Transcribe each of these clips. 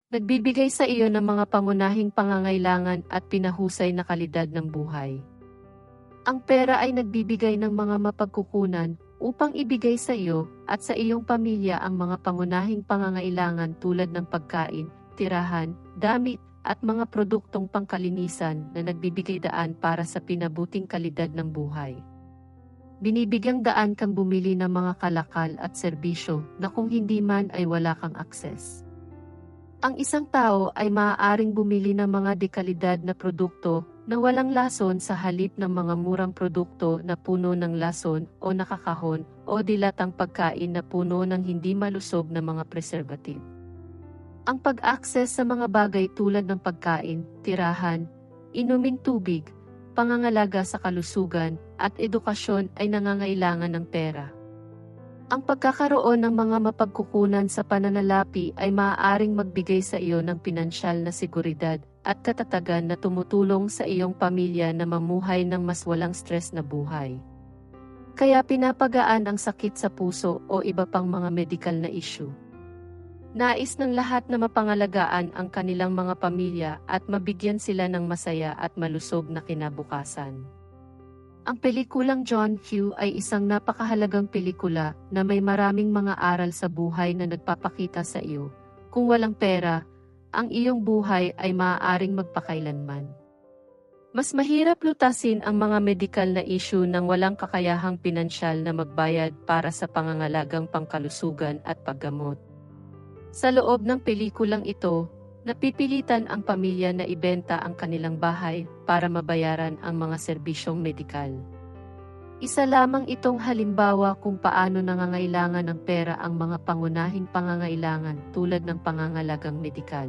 Nagbibigay sa iyo ng mga pangunahing pangangailangan at pinahusay na kalidad ng buhay. Ang pera ay nagbibigay ng mga mapagkukunan upang ibigay sa iyo at sa iyong pamilya ang mga pangunahing pangangailangan tulad ng pagkain, tirahan, damit, at mga produktong pangkalinisan na nagbibigay daan para sa pinabuting kalidad ng buhay. Binibigyang daan kang bumili ng mga kalakal at serbisyo na kung hindi man ay wala kang akses. Ang isang tao ay maaaring bumili ng mga dekalidad na produkto na walang lason sa halip ng mga murang produkto na puno ng lason o nakakahon o dilatang pagkain na puno ng hindi malusog na mga preservative. Ang pag-access sa mga bagay tulad ng pagkain, tirahan, inuming tubig, pangangalaga sa kalusugan, at edukasyon ay nangangailangan ng pera. Ang pagkakaroon ng mga mapagkukunan sa pananalapi ay maaaring magbigay sa iyo ng pinansyal na seguridad at katatagan na tumutulong sa iyong pamilya na mamuhay ng mas walang stress na buhay. Kaya pinapagaan ang sakit sa puso o iba pang mga medikal na issue. Nais ng lahat na mapangalagaan ang kanilang mga pamilya at mabigyan sila ng masaya at malusog na kinabukasan. Ang pelikulang John Q ay isang napakahalagang pelikula na may maraming mga aral sa buhay na nagpapakita sa iyo. Kung walang pera, ang iyong buhay ay maaaring magpakailanman. Mas mahirap lutasin ang mga medikal na issue nang walang kakayahang pinansyal na magbayad para sa pangangalagang pangkalusugan at paggamot. Sa loob ng pelikulang ito, napipilitan ang pamilya na ibenta ang kanilang bahay para mabayaran ang mga serbisyong medikal. Isa lamang itong halimbawa kung paano nangangailangan ng pera ang mga pangunahing pangangailangan tulad ng pangangalagang medikal.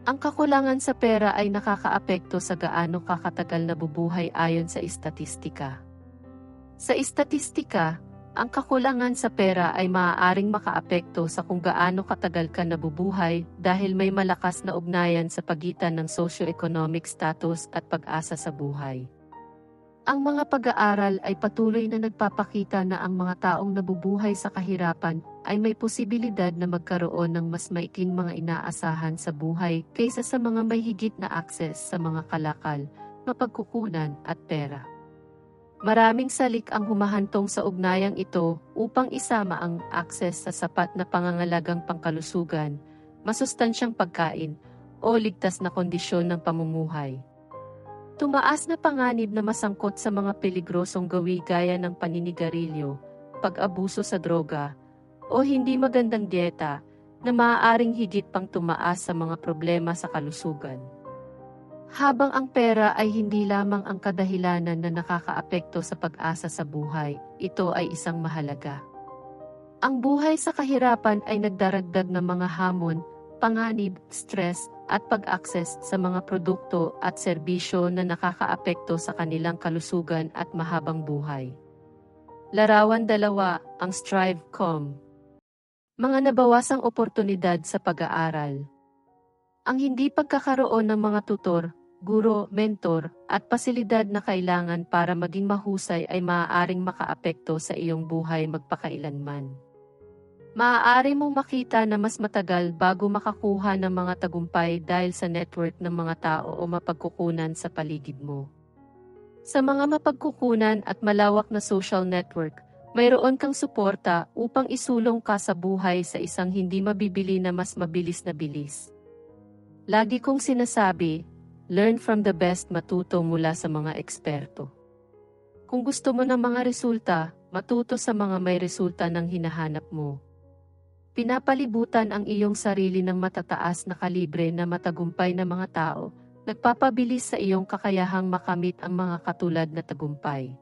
Ang kakulangan sa pera ay nakakaapekto sa gaano kakatagal nabubuhay ayon sa istatistika. Sa istatistika, ang kakulangan sa pera ay maaaring makaapekto sa kung gaano katagal ka nabubuhay dahil may malakas na ugnayan sa pagitan ng socio-economic status at pag-asa sa buhay. Ang mga pag-aaral ay patuloy na nagpapakita na ang mga taong nabubuhay sa kahirapan ay may posibilidad na magkaroon ng mas maikling mga inaasahan sa buhay kaysa sa mga may higit na akses sa mga kalakal, mapagkukunan at pera. Maraming salik ang humahantong sa ugnayang ito upang isama ang akses sa sapat na pangangalagang pangkalusugan, masustansyang pagkain, o ligtas na kondisyon ng pamumuhay. Tumaas na panganib na masangkot sa mga peligrosong gawi gaya ng paninigarilyo, pag-abuso sa droga, o hindi magandang dieta, na maaaring higit pang tumaas sa mga problema sa kalusugan. Habang ang pera ay hindi lamang ang kadahilanan na nakakaapekto sa pag-asa sa buhay, ito ay isang mahalaga. Ang buhay sa kahirapan ay nagdaragdag ng mga hamon, panganib, stress, at pag-access sa mga produkto at serbisyo na nakakaapekto sa kanilang kalusugan at mahabang buhay. Larawan 2, ang Strive.com. Mga nabawasang oportunidad sa pag-aaral. Ang hindi pagkakaroon ng mga tutor, guro, mentor, at pasilidad na kailangan para maging mahusay ay maaaring makaapekto sa iyong buhay magpakailanman. Maaari mong makita na mas matagal bago makakuha ng mga tagumpay dahil sa network ng mga tao o mapagkukunan sa paligid mo. Sa mga mapagkukunan at malawak na social network, mayroon kang suporta upang isulong ka sa buhay sa isang hindi mabibili na mas mabilis na bilis. Lagi kong sinasabi, learn from the best, matuto mula sa mga eksperto. Kung gusto mo ng mga resulta, matuto sa mga may resulta ng hinahanap mo. Pinapalibutan ang iyong sarili ng matataas na kalibre na matagumpay na mga tao, nagpapabilis sa iyong kakayahang makamit ang mga katulad na tagumpay.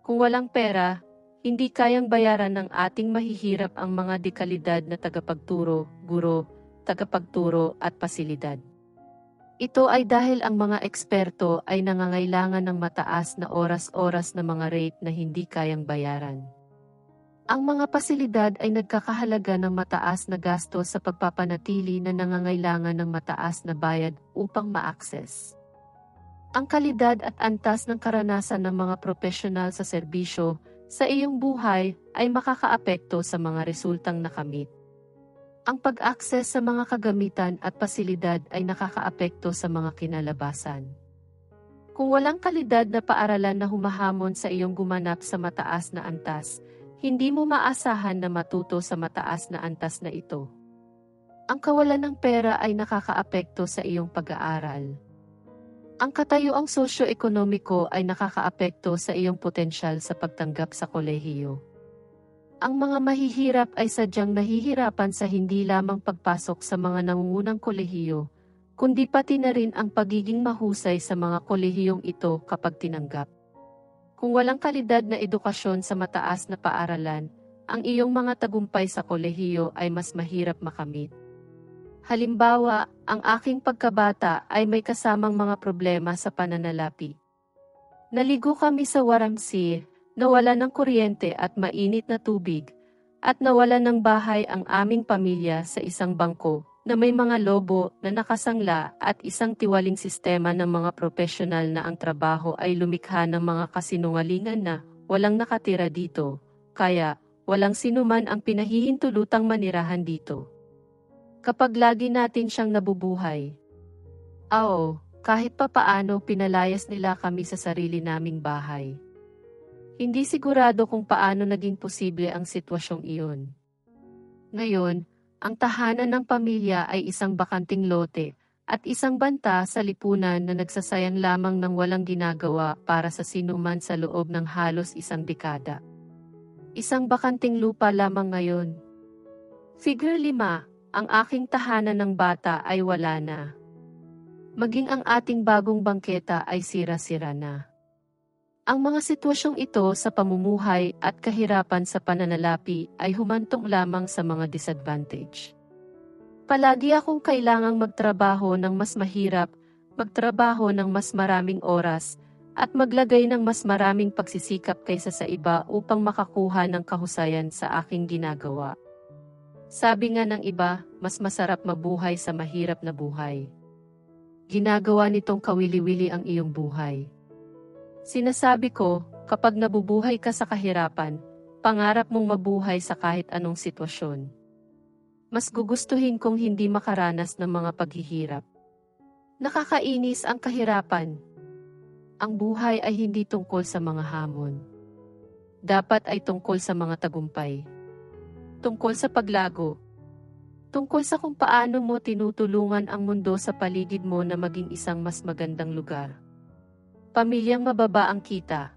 Kung walang pera, hindi kayang bayaran ng ating mahihirap ang mga dekalidad na tagapagturo, guro, tagapagturo at pasilidad. Ito ay dahil ang mga eksperto ay nangangailangan ng mataas na oras-oras na mga rate na hindi kayang bayaran. Ang mga pasilidad ay nagkakahalaga ng mataas na gasto sa pagpapanatili na nangangailangan ng mataas na bayad upang ma-access. Ang kalidad at antas ng karanasan ng mga profesional sa serbisyo sa iyong buhay ay makakaapekto sa mga resultang nakamit. Ang pag-access sa mga kagamitan at pasilidad ay nakakaapekto sa mga kinalabasan. Kung walang kalidad na paaralan na humahamon sa iyong gumanap sa mataas na antas, hindi mo maasahan na matuto sa mataas na antas na ito. Ang kawalan ng pera ay nakakaapekto sa iyong pag-aaral. Ang katayuang sosyo-ekonomiko ay nakakaapekto sa iyong potensyal sa pagtanggap sa kolehiyo. Ang mga mahihirap ay sadyang nahihirapan sa hindi lamang pagpasok sa mga nangungunang kolehiyo, kundi pati na rin ang pagiging mahusay sa mga kolehiyong ito kapag tinanggap. Kung walang kalidad na edukasyon sa mataas na paaralan, ang iyong mga tagumpay sa kolehiyo ay mas mahirap makamit. Halimbawa, ang aking pagkabata ay may kasamang mga problema sa pananalapi. Naligo kami sa Waramsir, nawala ng kuryente at mainit na tubig, at nawala ng bahay ang aming pamilya sa isang bangko na may mga lobo na nakasangla at isang tiwaling sistema ng mga profesional na ang trabaho ay lumikha ng mga kasinungalingan na walang nakatira dito, kaya walang sinuman ang pinahihintulutang manirahan dito. Kapag lagi natin siyang nabubuhay. Kahit papaano pinalayas nila kami sa sarili naming bahay. Hindi sigurado kung paano naging posible ang sitwasyong iyon. Ngayon, ang tahanan ng pamilya ay isang bakanting lote at isang banta sa lipunan na nagsasayang lamang ng walang ginagawa para sa sinuman sa loob ng halos isang dekada. Isang bakanting lupa lamang ngayon. Figure 5, ang aking tahanan ng bata ay wala na. Maging ang ating bagong bangketa ay sira-sira na. Ang mga sitwasyong ito sa pamumuhay at kahirapan sa pananalapi ay humantong lamang sa mga disadvantage. Palagi akong kailangang magtrabaho ng mas mahirap, magtrabaho ng mas maraming oras, at maglagay ng mas maraming pagsisikap kaysa sa iba upang makakuha ng kahusayan sa aking ginagawa. Sabi nga ng iba, mas masarap mabuhay sa mahirap na buhay. Ginagawa nitong kawili-wili ang iyong buhay. Sinasabi ko, kapag nabubuhay ka sa kahirapan, pangarap mong mabuhay sa kahit anong sitwasyon. Mas gugustuhin kong hindi makaranas ng mga paghihirap. Nakakainis ang kahirapan. Ang buhay ay hindi tungkol sa mga hamon. Dapat ay tungkol sa mga tagumpay. Tungkol sa paglago. Tungkol sa kung paano mo tinutulungan ang mundo sa paligid mo na maging isang mas magandang lugar. Pamilyang mababa ang kita.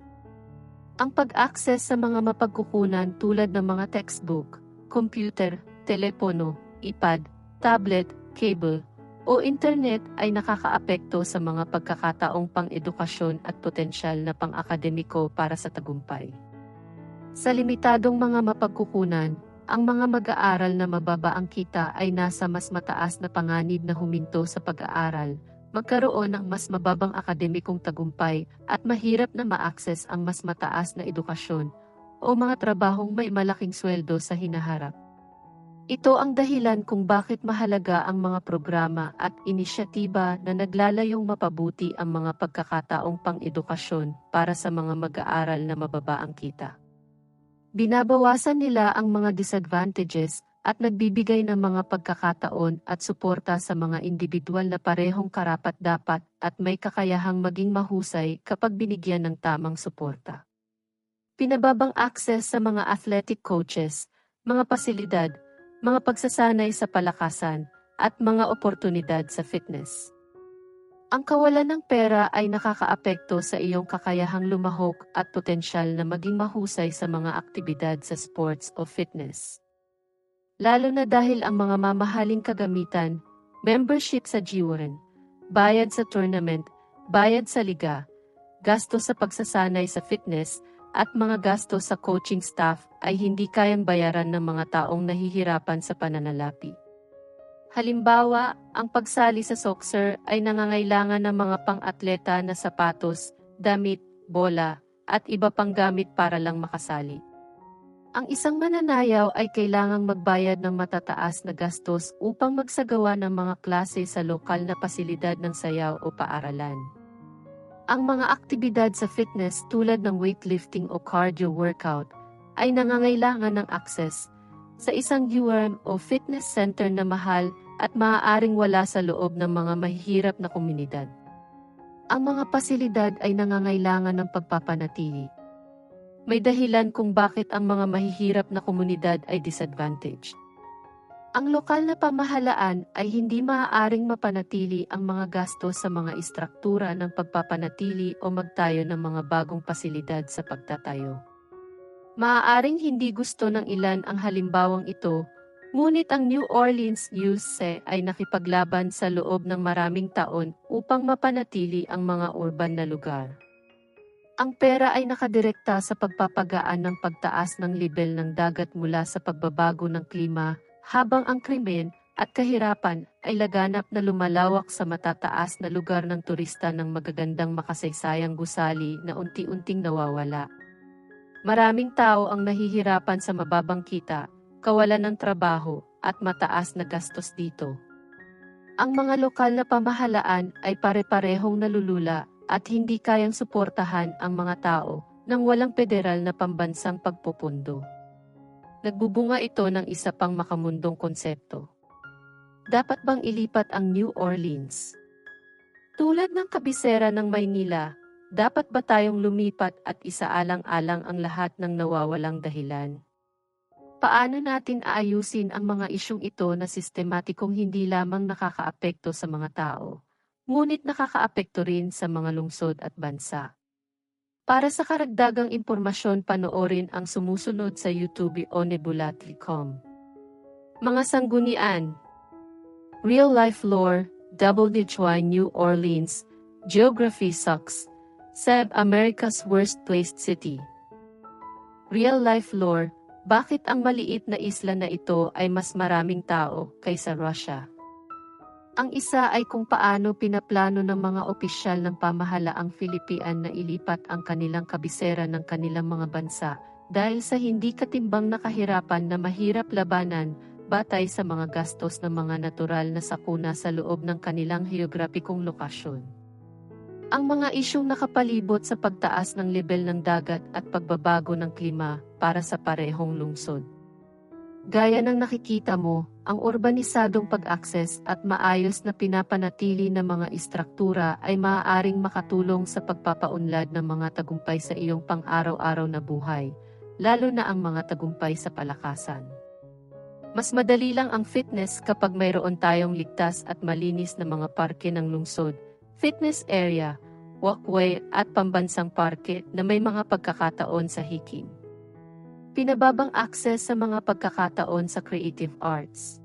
Ang pag-access sa mga mapagkukunan tulad ng mga textbook, computer, telepono, iPad, tablet, cable, o internet ay nakakaapekto sa mga pagkakataong pang-edukasyon at potensyal na pang-akademiko para sa tagumpay. Sa limitadong mga mapagkukunan, ang mga mag-aaral na mababa ang kita ay nasa mas mataas na panganib na huminto sa pag-aaral, magkaroon ng mas mababang akademikong tagumpay at mahirap na ma-access ang mas mataas na edukasyon o mga trabahong may malaking sweldo sa hinaharap. Ito ang dahilan kung bakit mahalaga ang mga programa at inisyatiba na naglalayong mapabuti ang mga pagkakataong pang-edukasyon para sa mga mag-aaral na mababa ang kita. Binabawasan nila ang mga disadvantages at nagbibigay ng mga pagkakataon at suporta sa mga individual na parehong karapat-dapat at may kakayahang maging mahusay kapag binigyan ng tamang suporta. Pinababang access sa mga athletic coaches, mga pasilidad, mga pagsasanay sa palakasan, at mga oportunidad sa fitness. Ang kawalan ng pera ay nakakaapekto sa iyong kakayahang lumahok at potensyal na maging mahusay sa mga aktibidad sa sports o fitness. Lalo na dahil ang mga mamahaling kagamitan, membership sa G1, bayad sa tournament, bayad sa liga, gasto sa pagsasanay sa fitness, at mga gasto sa coaching staff ay hindi kayang bayaran ng mga taong nahihirapan sa pananalapi. Halimbawa, ang pagsali sa soccer ay nangangailangan ng mga pang-atleta na sapatos, damit, bola, at iba pang gamit para lang makasali. Ang isang mananayaw ay kailangang magbayad ng matataas na gastos upang magsagawa ng mga klase sa lokal na pasilidad ng sayaw o paaralan. Ang mga aktibidad sa fitness tulad ng weightlifting o cardio workout ay nangangailangan ng access, sa isang URM o fitness center na mahal at maaaring wala sa loob ng mga mahihirap na komunidad. Ang mga pasilidad ay nangangailangan ng pagpapanatili. May dahilan kung bakit ang mga mahihirap na komunidad ay disadvantaged. Ang lokal na pamahalaan ay hindi maaaring mapanatili ang mga gastos sa mga istruktura ng pagpapanatili o magtayo ng mga bagong pasilidad sa pagtatayo. Maaaring hindi gusto ng ilan ang halimbawang ito, ngunit ang New Orleans UC ay nakipaglaban sa loob ng maraming taon upang mapanatili ang mga urban na lugar. Ang pera ay nakadirekta sa pagpapagaan ng pagtaas ng lebel ng dagat mula sa pagbabago ng klima, habang ang krimen at kahirapan ay laganap na lumalawak sa matataas na lugar ng turista ng magagandang makasaysayang gusali na unti-unting nawawala. Maraming tao ang nahihirapan sa mababang kita, kawalan ng trabaho, at mataas na gastos dito. Ang mga lokal na pamahalaan ay pare-parehong nalulula at hindi kayang suportahan ang mga tao nang walang federal na pambansang pagpupundo. Nagbubunga ito ng isa pang makamundong konsepto. Dapat bang ilipat ang New Orleans? Tulad ng kabisera ng Maynila, dapat ba tayong lumipat at isaalang-alang ang lahat ng nawawalang dahilan? Paano natin aayusin ang mga isyung ito na sistematikong hindi lamang nakakaapekto sa mga tao, ngunit nakakaapekto rin sa mga lungsod at bansa? Para sa karagdagang impormasyon, panoorin ang sumusunod sa YouTube o Nebula.com. Mga sanggunian. Real Life Lore, WHY New Orleans, Geography Sucks, SEB America's Worst Placed City. Real Life Lore, bakit ang maliit na isla na ito ay mas maraming tao kaysa Russia? Ang isa ay kung paano pinaplano ng mga opisyal ng pamahalaang Philippine na ilipat ang kanilang kabisera ng kanilang mga bansa dahil sa hindi katimbang na kahirapan na mahirap labanan batay sa mga gastos ng mga natural na sakuna sa loob ng kanilang heograpikong lokasyon. Ang mga isyong nakapalibot sa pagtaas ng lebel ng dagat at pagbabago ng klima para sa parehong lungsod. Gaya ng nakikita mo, ang urbanisadong pag-akses at maayos na pinapanatili ng mga istruktura ay maaaring makatulong sa pagpapaunlad ng mga tagumpay sa iyong pang-araw-araw na buhay, lalo na ang mga tagumpay sa palakasan. Mas madali lang ang fitness kapag mayroon tayong ligtas at malinis na mga parke ng lungsod, fitness area, walkway at pambansang parke na may mga pagkakataon sa hiking. Pinababang access sa mga pagkakataon sa creative arts.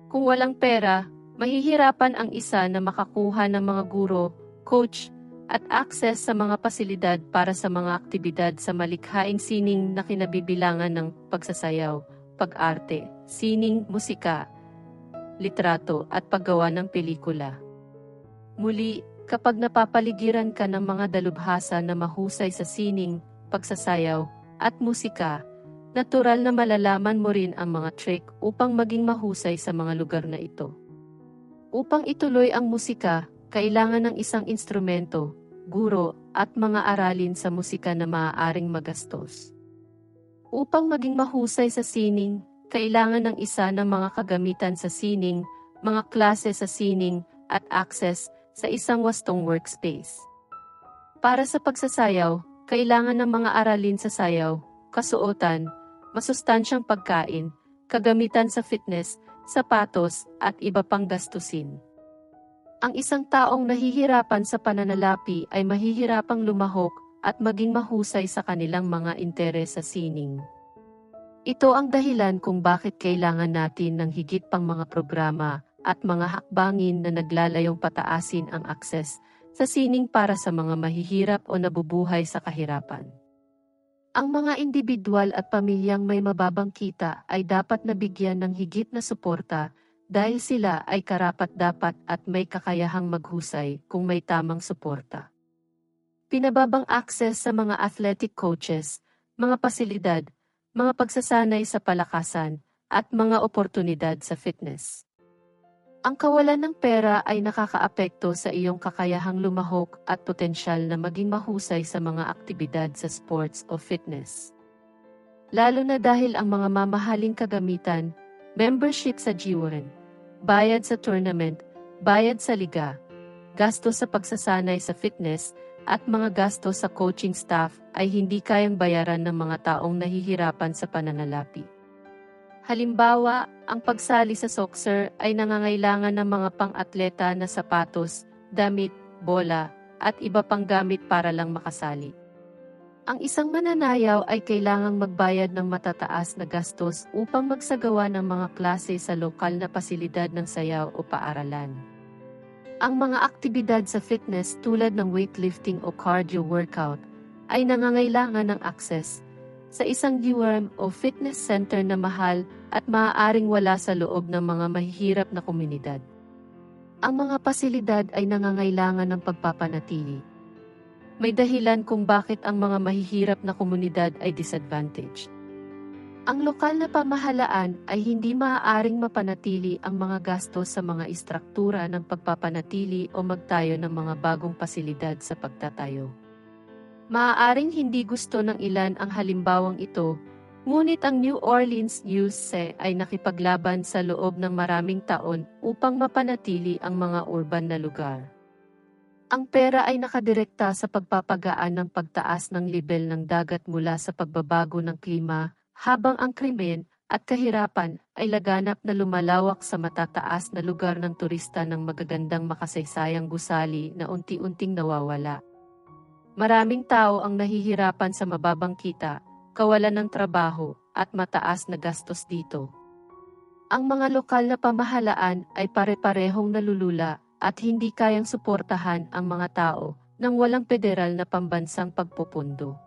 Kung walang pera, mahihirapan ang isa na makakuha ng mga guro, coach, at access sa mga pasilidad para sa mga aktibidad sa malikhaing sining na kinabibilangan ng pagsasayaw, pag-arte, sining, musika, litrato at paggawa ng pelikula. Muli, kapag napapaligiran ka ng mga dalubhasa na mahusay sa sining, pagsasayaw, at musika, natural na malalaman mo rin ang mga trick upang maging mahusay sa mga lugar na ito. Upang ituloy ang musika, kailangan ng isang instrumento, guro, at mga aralin sa musika na maaaring magastos. Upang maging mahusay sa sining, kailangan ng isa ng mga kagamitan sa sining, mga klase sa sining, at access sa isang wastong workspace. Para sa pagsasayaw, kailangan ng mga aralin sa sayaw, kasuotan, masustansyang pagkain, kagamitan sa fitness, sapatos, at iba pang gastusin. Ang isang taong nahihirapan sa pananalapi ay mahihirapang lumahok at maging mahusay sa kanilang mga interes sa sining. Ito ang dahilan kung bakit kailangan natin ng higit pang mga programa at mga hakbangin na naglalayong pataasin ang akses sa sining para sa mga mahihirap o nabubuhay sa kahirapan. Ang mga individual at pamilyang may mababang kita ay dapat nabigyan ng higit na suporta dahil sila ay karapat-dapat at may kakayahang maghusay kung may tamang suporta. Pinababang access sa mga athletic coaches, mga pasilidad, mga pagsasanay sa palakasan, at mga oportunidad sa fitness. Ang kawalan ng pera ay nakakaapekto sa iyong kakayahang lumahok at potensyal na maging mahusay sa mga aktibidad sa sports o fitness. Lalo na dahil ang mga mamahaling kagamitan, membership sa G1, bayad sa tournament, bayad sa liga, gasto sa pagsasanay sa fitness, at mga gasto sa coaching staff ay hindi kayang bayaran ng mga taong nahihirapan sa pananalapi. Halimbawa, ang pagsali sa soccer ay nangangailangan ng mga pang-atleta na sapatos, damit, bola, at iba pang gamit para lang makasali. Ang isang mananayaw ay kailangang magbayad ng matataas na gastos upang magsagawa ng mga klase sa lokal na pasilidad ng sayaw o paaralan. Ang mga aktibidad sa fitness tulad ng weightlifting o cardio workout ay nangangailangan ng access sa isang gym o fitness center na mahal at maaaring wala sa loob ng mga mahihirap na komunidad. Ang mga pasilidad ay nangangailangan ng pagpapanatili. May dahilan kung bakit ang mga mahihirap na komunidad ay disadvantaged. Ang lokal na pamahalaan ay hindi maaaring mapanatili ang mga gastos sa mga istruktura ng pagpapanatili o magtayo ng mga bagong pasilidad sa pagtatayo. Maaaring hindi gusto ng ilan ang halimbawang ito, ngunit ang New Orleans UC ay nakipaglaban sa loob ng maraming taon upang mapanatili ang mga urban na lugar. Ang pera ay nakadirekta sa pagpapagaan ng pagtaas ng lebel ng dagat mula sa pagbabago ng klima, habang ang krimen at kahirapan ay laganap na lumalawak sa matataas na lugar ng turista ng magagandang makasaysayang gusali na unti-unting nawawala. Maraming tao ang nahihirapan sa mababang kita, kawalan ng trabaho, at mataas na gastos dito. Ang mga lokal na pamahalaan ay pare-parehong nalulula at hindi kayang suportahan ang mga tao nang walang federal na pambansang pagpupundo.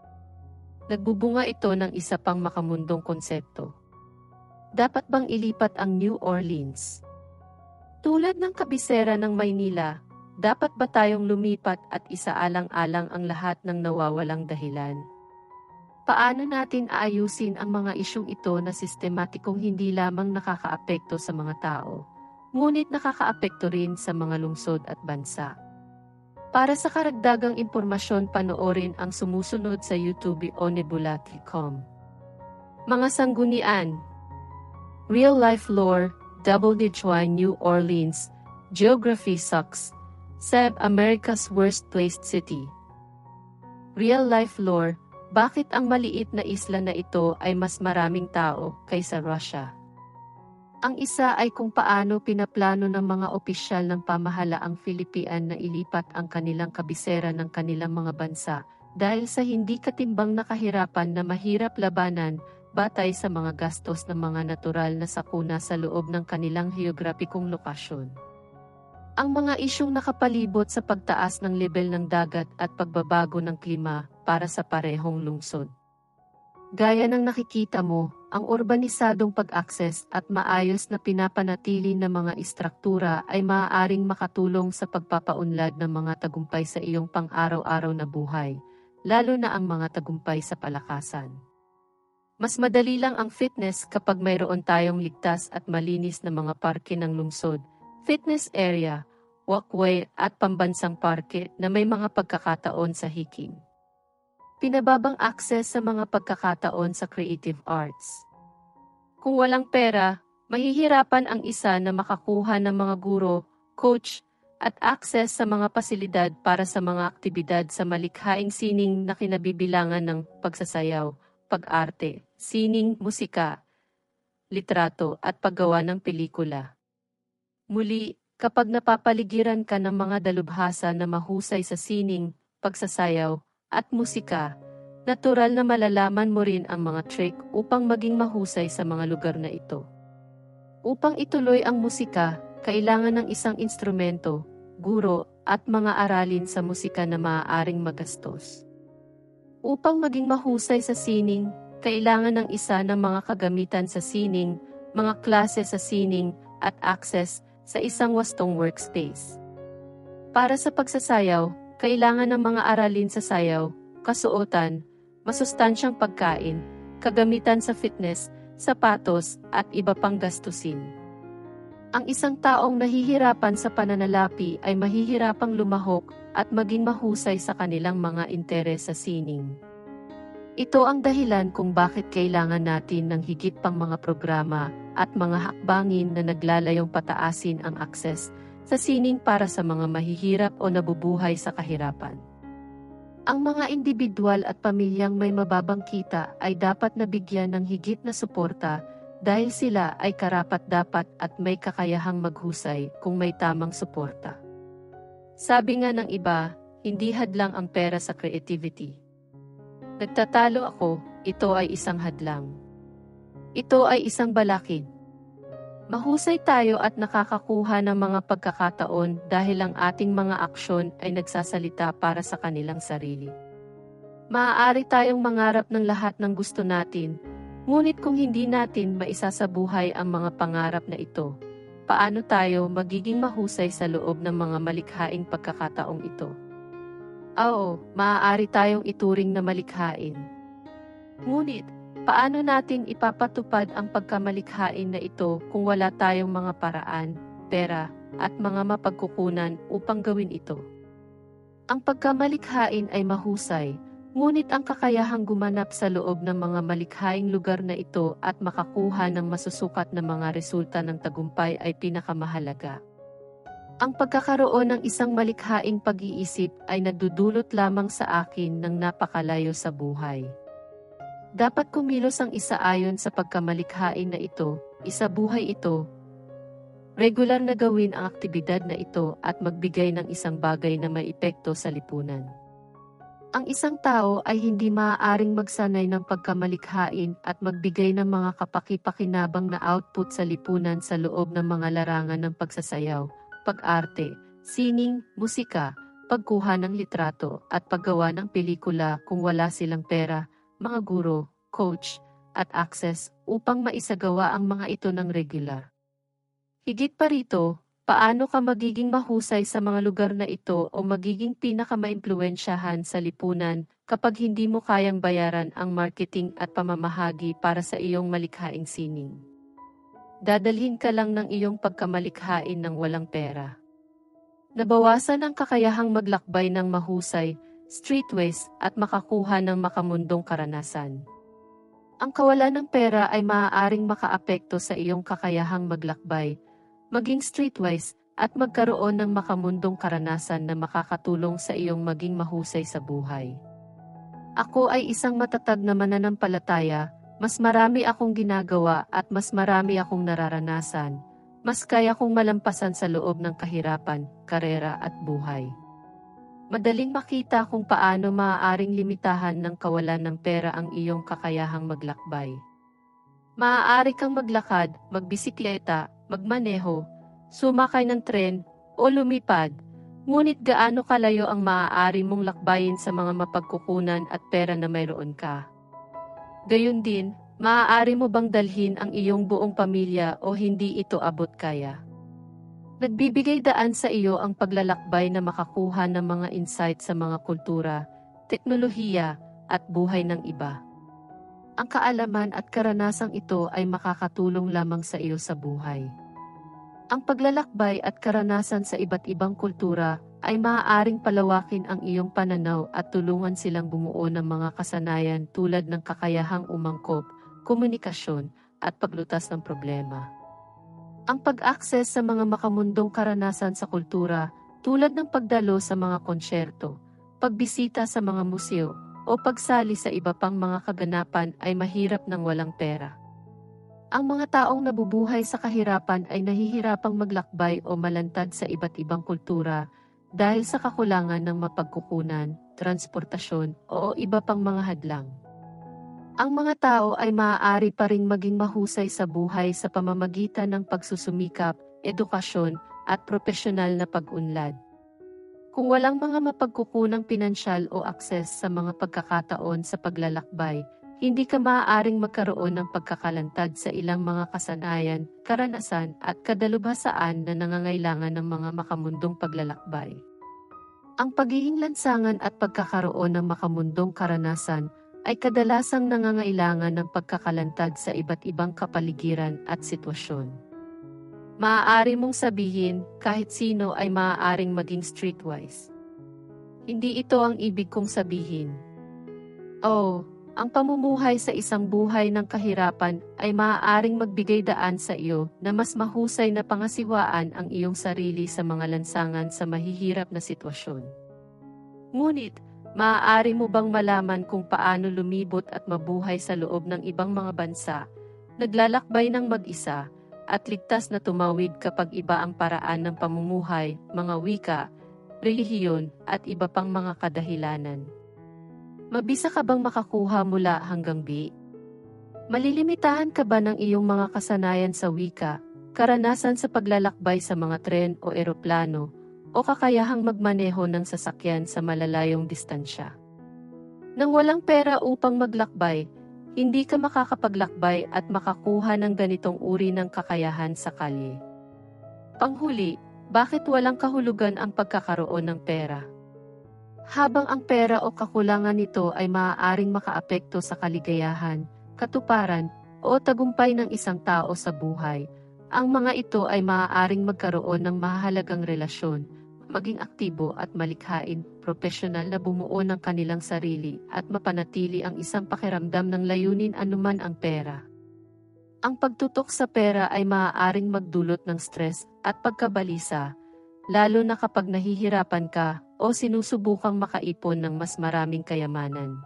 Nagbubunga ito ng isa pang makamundong konsepto. Dapat bang ilipat ang New Orleans? Tulad ng kabisera ng Maynila, dapat ba tayong lumipat at isaalang-alang ang lahat ng nawawalang dahilan? Paano natin aayusin ang mga isyung ito na sistematikong hindi lamang nakakaapekto sa mga tao, ngunit nakakaapekto rin sa mga lungsod at bansa? Para sa karagdagang impormasyon, panoorin ang sumusunod sa YouTube o nebula.com. Mga sanggunian. Real Life Lore, WHY New Orleans, Geography Sucks, SEB America's Worst Placed City. Real Life Lore, bakit ang maliit na isla na ito ay mas maraming tao kaysa Russia? Ang isa ay kung paano pinaplano ng mga opisyal ng pamahalaang Philippine na ilipat ang kanilang kabisera ng kanilang mga bansa dahil sa hindi katimbang na kahirapan na mahirap labanan batay sa mga gastos ng mga natural na sakuna sa loob ng kanilang heograpikong lokasyon. Ang mga isyong nakapalibot sa pagtaas ng lebel ng dagat at pagbabago ng klima para sa parehong lungsod. Gaya ng nakikita mo, ang urbanisadong pag-akses at maayos na pinapanatili ng mga istruktura ay maaaring makatulong sa pagpapaunlad ng mga tagumpay sa iyong pang-araw-araw na buhay, lalo na ang mga tagumpay sa palakasan. Mas madali lang ang fitness kapag mayroon tayong ligtas at malinis na mga parke ng lungsod, fitness area, walkway at pambansang parke na may mga pagkakataon sa hiking. Pinababang access sa mga pagkakataon sa creative arts. Kung walang pera, mahihirapan ang isa na makakuha ng mga guro, coach, at access sa mga pasilidad para sa mga aktibidad sa malikhaing sining na kinabibilangan ng pagsasayaw, pag-arte, sining, musika, litrato at paggawa ng pelikula. Muli, kapag napapaligiran ka ng mga dalubhasa na mahusay sa sining, pagsasayaw, at musika, natural na malalaman mo rin ang mga trick upang maging mahusay sa mga lugar na ito. Upang ituloy ang musika, kailangan ng isang instrumento, guro, at mga aralin sa musika na maaaring magastos. Upang maging mahusay sa sining, kailangan ng isa ng mga kagamitan sa sining, mga klase sa sining, at access sa isang wastong workspace. Para sa pagsasayaw, kailangan ng mga aralin sa sayaw, kasuotan, masustansyang pagkain, kagamitan sa fitness, sapatos, at iba pang gastusin. Ang isang taong nahihirapan sa pananalapi ay mahihirapang lumahok at maging mahusay sa kanilang mga interes sa sining. Ito ang dahilan kung bakit kailangan natin ng higit pang mga programa at mga hakbangin na naglalayong pataasin ang akses sa sining para sa mga mahihirap o nabubuhay sa kahirapan. Ang mga individual at pamilyang may mababang kita ay dapat nabigyan ng higit na suporta dahil sila ay karapat-dapat at may kakayahang maghusay kung may tamang suporta. Sabi nga ng iba, hindi hadlang ang pera sa creativity. Nagtatalo ako, ito ay isang hadlang. Ito ay isang balakid. Mahusay tayo at nakakakuha ng mga pagkakataon dahil ang ating mga aksyon ay nagsasalita para sa kanilang sarili. Maaari tayong mangarap ng lahat ng gusto natin, ngunit kung hindi natin maisasabuhay ang mga pangarap na ito, paano tayo magiging mahusay sa loob ng mga malikhaing pagkakataong ito? Oo, maaari tayong ituring na malikhain. Ngunit, paano natin ipapatupad ang pagkamalikhain na ito kung wala tayong mga paraan, pera, at mga mapagkukunan upang gawin ito? Ang pagkamalikhain ay mahusay, ngunit ang kakayahang gumanap sa loob ng mga malikhaing lugar na ito at makakuha ng masusukat na mga resulta ng tagumpay ay pinakamahalaga. Ang pagkakaroon ng isang malikhaing pag-iisip ay nagdudulot lamang sa akin ng napakalayo sa buhay. Dapat kumilos ang isa ayon sa pagkamalikhain na ito, isabuhay ito. Regular na gawin ang aktibidad na ito at magbigay ng isang bagay na may epekto sa lipunan. Ang isang tao ay hindi maaaring magsanay ng pagkamalikhain at magbigay ng mga kapaki-pakinabang na output sa lipunan sa loob ng mga larangan ng pagsasayaw, pag-arte, sining, musika, pagkuha ng litrato, at paggawa ng pelikula kung wala silang pera, mga guro, coach, at access upang maisagawa ang mga ito ng regular. Higit pa rito, paano ka magiging mahusay sa mga lugar na ito o magiging pinakamaimpluwensyahan sa lipunan kapag hindi mo kayang bayaran ang marketing at pamamahagi para sa iyong malikhaing sining? Dadalhin ka lang ng iyong pagkamalikhain ng walang pera. Nabawasan ang kakayahang maglakbay ng mahusay, streetways, at makakuha ng makamundong karanasan. Ang kawalan ng pera ay maaaring makaapekto sa iyong kakayahang maglakbay, maging streetwise, at magkaroon ng makamundong karanasan na makakatulong sa iyong maging mahusay sa buhay. Ako ay isang matatag na mananampalataya, mas marami akong ginagawa at mas marami akong nararanasan, mas kaya kong malampasan sa loob ng kahirapan, karera at buhay. Madaling makita kung paano maaaring limitahan ng kawalan ng pera ang iyong kakayahang maglakbay. Maaari kang maglakad, magbisikleta, magmaneho, sumakay ng tren, o lumipad, ngunit gaano kalayo ang maaari mong lakbayin sa mga mapagkukunan at pera na mayroon ka? Gayun din, maaari mo bang dalhin ang iyong buong pamilya o hindi ito abot kaya? Nagbibigay daan sa iyo ang paglalakbay na makakuha ng mga insight sa mga kultura, teknolohiya, at buhay ng iba. Ang kaalaman at karanasang ito ay makakatulong lamang sa iyo sa buhay. Ang paglalakbay at karanasan sa iba't ibang kultura ay maaaring palawakin ang iyong pananaw at tulungan silang bumuo ng mga kasanayan tulad ng kakayahang umangkop, komunikasyon, at paglutas ng problema. Ang pag-access sa mga makamundong karanasan sa kultura, tulad ng pagdalo sa mga konsyerto, pagbisita sa mga museo, o pagsali sa iba pang mga kaganapan ay mahirap nang walang pera. Ang mga taong nabubuhay sa kahirapan ay nahihirapang maglakbay o malantad sa iba't ibang kultura dahil sa kakulangan ng mapagkukunan, transportasyon, o iba pang mga hadlang. Ang mga tao ay maaari pa ring maging mahusay sa buhay sa pamamagitan ng pagsusumikap, edukasyon, at propesyonal na pag-unlad. Kung walang mga mapagkukunang pinansyal o akses sa mga pagkakataon sa paglalakbay, hindi ka maaaring magkaroon ng pagkakalantad sa ilang mga kasanayan, karanasan, at kadalubhasaan na nangangailangan ng mga makamundong paglalakbay. Ang pagiging lansangan at pagkakaroon ng makamundong karanasan ay kadalasang nangangailangan ng pagkakalantad sa iba't ibang kapaligiran at sitwasyon. Maaari mong sabihin, kahit sino ay maaaring maging streetwise. Hindi ito ang ibig kong sabihin. Oh, Ang pamumuhay sa isang buhay ng kahirapan ay maaaring magbigay daan sa iyo na mas mahusay na pangasiwaan ang iyong sarili sa mga lansangan sa mahihirap na sitwasyon. Ngunit, maaari mo bang malaman kung paano lumibot at mabuhay sa loob ng ibang mga bansa, naglalakbay ng mag-isa, at ligtas na tumawid kapag iba ang paraan ng pamumuhay, mga wika, relihiyon, at iba pang mga kadahilanan? Mabisa ka bang makakuha mula hanggang B? Malilimitahan ka ba ng iyong mga kasanayan sa wika, karanasan sa paglalakbay sa mga tren o eroplano, o kakayahang magmaneho ng sasakyan sa malalayong distansya? Nang walang pera upang maglakbay, hindi ka makakapaglakbay at makakuha ng ganitong uri ng kakayahan sa kalye. Panghuli, bakit walang kahulugan ang pagkakaroon ng pera? Habang ang pera o kakulangan nito ay maaaring makaapekto sa kaligayahan, katuparan, o tagumpay ng isang tao sa buhay, ang mga ito ay maaaring magkaroon ng mahalagang relasyon, maging aktibo at malikhain, profesional na bumuo ng kanilang sarili at mapanatili ang isang pakiramdam ng layunin anuman ang pera. Ang pagtutok sa pera ay maaaring magdulot ng stress at pagkabalisa, lalo na kapag nahihirapan ka o sinusubukang makaipon ng mas maraming kayamanan.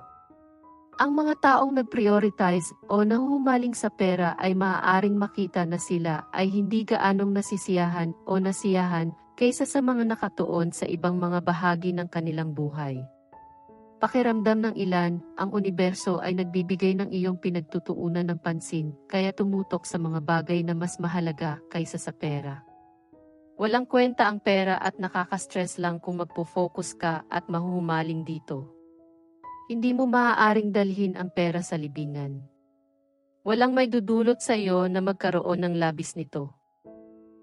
Ang mga taong nag-prioritize o nahuhumaling sa pera ay maaaring makita na sila ay hindi gaanong nasisiyahan o nasiyahan kaysa sa mga nakatuon sa ibang mga bahagi ng kanilang buhay. Pakiramdam ng ilan, ang universo ay nagbibigay ng iyong pinagtutuunan ng pansin, kaya tumutok sa mga bagay na mas mahalaga kaysa sa pera. Walang kwenta ang pera at nakaka-stress lang kung magpo-focus ka at mahuhumaling dito. Hindi mo maaaring dalhin ang pera sa libingan. Walang may dudulot sa iyo na magkaroon ng labis nito.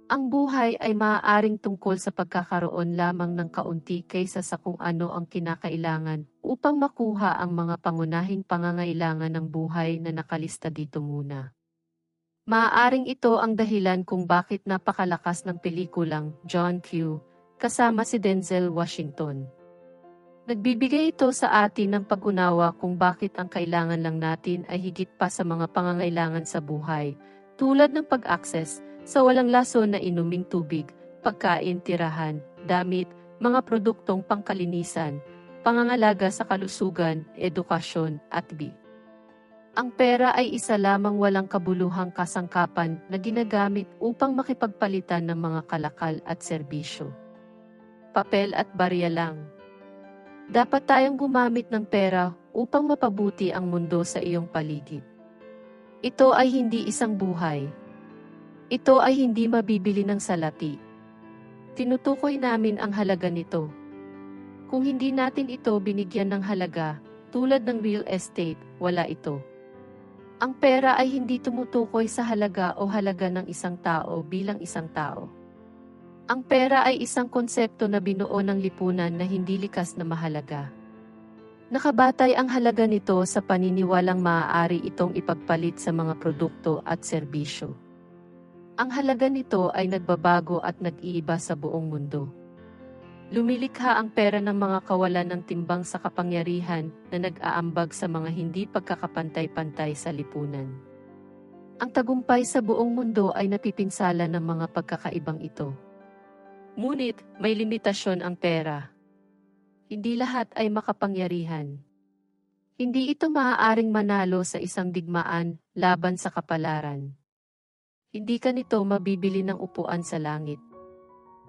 Ang buhay ay maaaring tungkol sa pagkakaroon lamang ng kaunti kaysa sa kung ano ang kinakailangan upang makuha ang mga pangunahing pangangailangan ng buhay na nakalista dito muna. Maaaring ito ang dahilan kung bakit napakalakas ng pelikulang John Q. kasama si Denzel Washington. Nagbibigay ito sa atin ng pag-unawa kung bakit ang kailangan lang natin ay higit pa sa mga pangangailangan sa buhay, tulad ng pag-access sa walang lason na inuming tubig, pagkain, tirahan, damit, mga produktong pangkalinisan, pangangalaga sa kalusugan, edukasyon, at B. Ang pera ay isa lamang walang kabuluhang kasangkapan na ginagamit upang makipagpalitan ng mga kalakal at serbisyo. Papel at barya lang. Dapat tayong gumamit ng pera upang mapabuti ang mundo sa iyong paligid. Ito ay hindi isang buhay. Ito ay hindi mabibili ng salati. Tinutukoy namin ang halaga nito. Kung hindi natin ito binigyan ng halaga, tulad ng real estate, wala ito. Ang pera ay hindi tumutukoy sa halaga o halaga ng isang tao bilang isang tao. Ang pera ay isang konsepto na binuo ng lipunan na hindi likas na mahalaga. Nakabatay ang halaga nito sa paniniwalang maaari itong ipagpalit sa mga produkto at serbisyo. Ang halaga nito ay nagbabago at nag-iiba sa buong mundo. Lumilikha ang pera ng mga kawalan ng timbang sa kapangyarihan na nag-aambag sa mga hindi pagkakapantay-pantay sa lipunan. Ang tagumpay sa buong mundo ay napipinsala ng mga pagkakaibang ito. Ngunit, may limitasyon ang pera. Hindi lahat ay makapangyarihan. Hindi ito maaaring manalo sa isang digmaan laban sa kapalaran. Hindi ka nito mabibili ng upuan sa langit.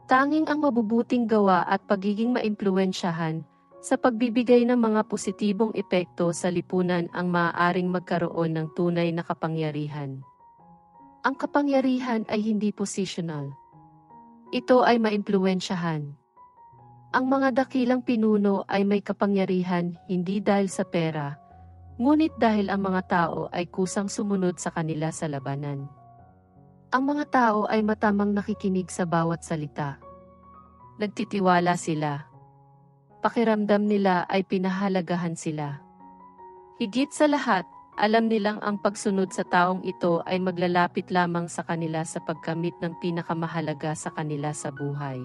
Tanging ang mabubuting gawa at pagiging maimpluwensyahan sa pagbibigay ng mga positibong epekto sa lipunan ang maaaring magkaroon ng tunay na kapangyarihan. Ang kapangyarihan ay hindi positional. Ito ay maimpluwensyahan. Ang mga dakilang pinuno ay may kapangyarihan hindi dahil sa pera, ngunit dahil ang mga tao ay kusang sumunod sa kanila sa labanan. Ang mga tao ay matamang nakikinig sa bawat salita. Nagtitiwala sila. Pakiramdam nila ay pinahalagahan sila. Higit sa lahat, alam nilang ang pagsunod sa taong ito ay maglalapit lamang sa kanila sa pagkamit ng pinakamahalaga sa kanila sa buhay.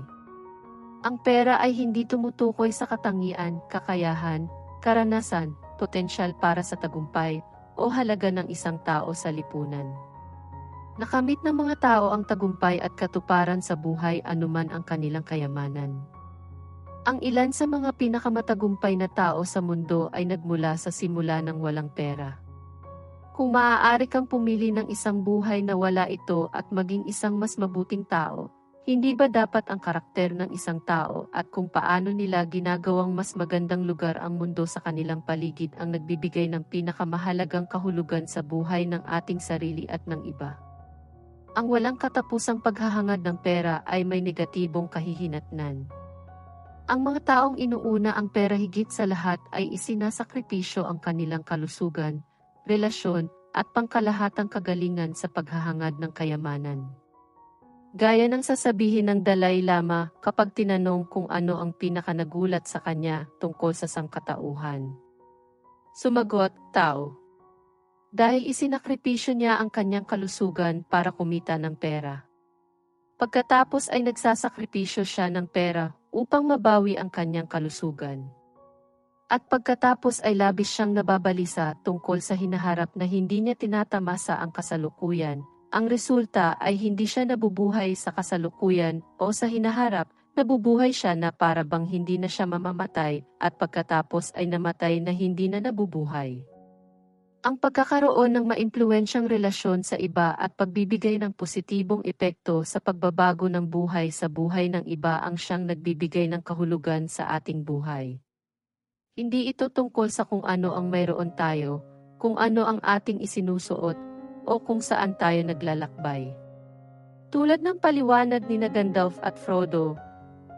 Ang pera ay hindi tumutukoy sa katangian, kakayahan, karanasan, potensyal para sa tagumpay o halaga ng isang tao sa lipunan. Nakamit ng mga tao ang tagumpay at katuparan sa buhay anuman ang kanilang kayamanan. Ang ilan sa mga pinakamatagumpay na tao sa mundo ay nagmula sa simula ng walang pera. Kung maaari kang pumili ng isang buhay na wala ito at maging isang mas mabuting tao, hindi ba dapat ang karakter ng isang tao at kung paano nila ginagawang mas magandang lugar ang mundo sa kanilang paligid ang nagbibigay ng pinakamahalagang kahulugan sa buhay ng ating sarili at ng iba? Ang walang katapusang paghahangad ng pera ay may negatibong kahihinatnan. Ang mga taong inuuna ang pera higit sa lahat ay isinasakripisyo ang kanilang kalusugan, relasyon, at pangkalahatang kagalingan sa paghahangad ng kayamanan. Gaya ng sasabihin ng Dalai Lama kapag tinanong kung ano ang pinakanagulat sa kanya tungkol sa sangkatauhan. Sumagot, tao. Dahil isinakripisyo niya ang kanyang kalusugan para kumita ng pera. Pagkatapos ay nagsasakripisyo siya ng pera upang mabawi ang kanyang kalusugan. At pagkatapos ay labis siyang nababalisa tungkol sa hinaharap na hindi niya tinatamasa ang kasalukuyan. Ang resulta ay hindi siya nabubuhay sa kasalukuyan o sa hinaharap, nabubuhay siya na para bang hindi na siya mamamatay at pagkatapos ay namatay na hindi na nabubuhay. Ang pagkakaroon ng maimpluwensyang relasyon sa iba at pagbibigay ng positibong epekto sa pagbabago ng buhay sa buhay ng iba ang siyang nagbibigay ng kahulugan sa ating buhay. Hindi ito tungkol sa kung ano ang mayroon tayo, kung ano ang ating isinusuot, o kung saan tayo naglalakbay. Tulad ng paliwanag ni Gandalf at Frodo,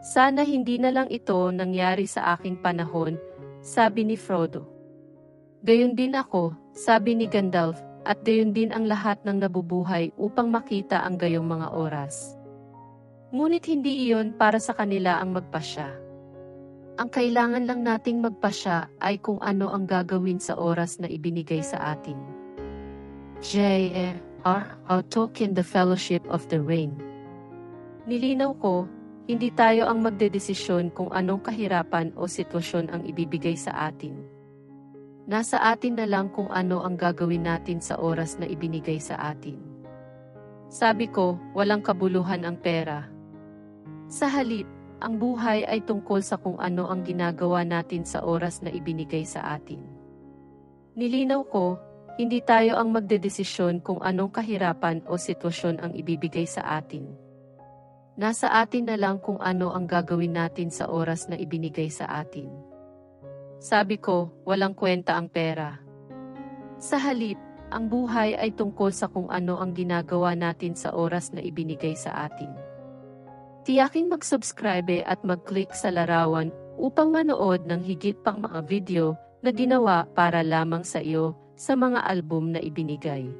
sana hindi na lang ito nangyari sa aking panahon, sabi ni Frodo. Gayon din ako, sabi ni Gandalf, at gayon din ang lahat ng nabubuhay upang makita ang gayong mga oras. Ngunit hindi iyon para sa kanila ang magpasya. Ang kailangan lang nating magpasya ay kung ano ang gagawin sa oras na ibinigay sa atin. J.R.R. Tolkien, The Fellowship of the Ring. Nilinaw ko, hindi tayo ang magdedesisyon kung anong kahirapan o sitwasyon ang ibibigay sa atin. Nasa atin na lang kung ano ang gagawin natin sa oras na ibinigay sa atin. Sabi ko, walang kabuluhan ang pera. Sa halip, ang buhay ay tungkol sa kung ano ang ginagawa natin sa oras na ibinigay sa atin. Nilinaw ko, hindi tayo ang magdedesisyon kung anong kahirapan o sitwasyon ang ibibigay sa atin. Nasa atin na lang kung ano ang gagawin natin sa oras na ibinigay sa atin. Sabi ko, walang kwenta ang pera. Sa halip, ang buhay ay tungkol sa kung ano ang ginagawa natin sa oras na ibinigay sa atin. Tiyaking mag-subscribe at mag-click sa larawan upang manood ng higit pang mga video na ginawa para lamang sa iyo sa mga album na ibinigay.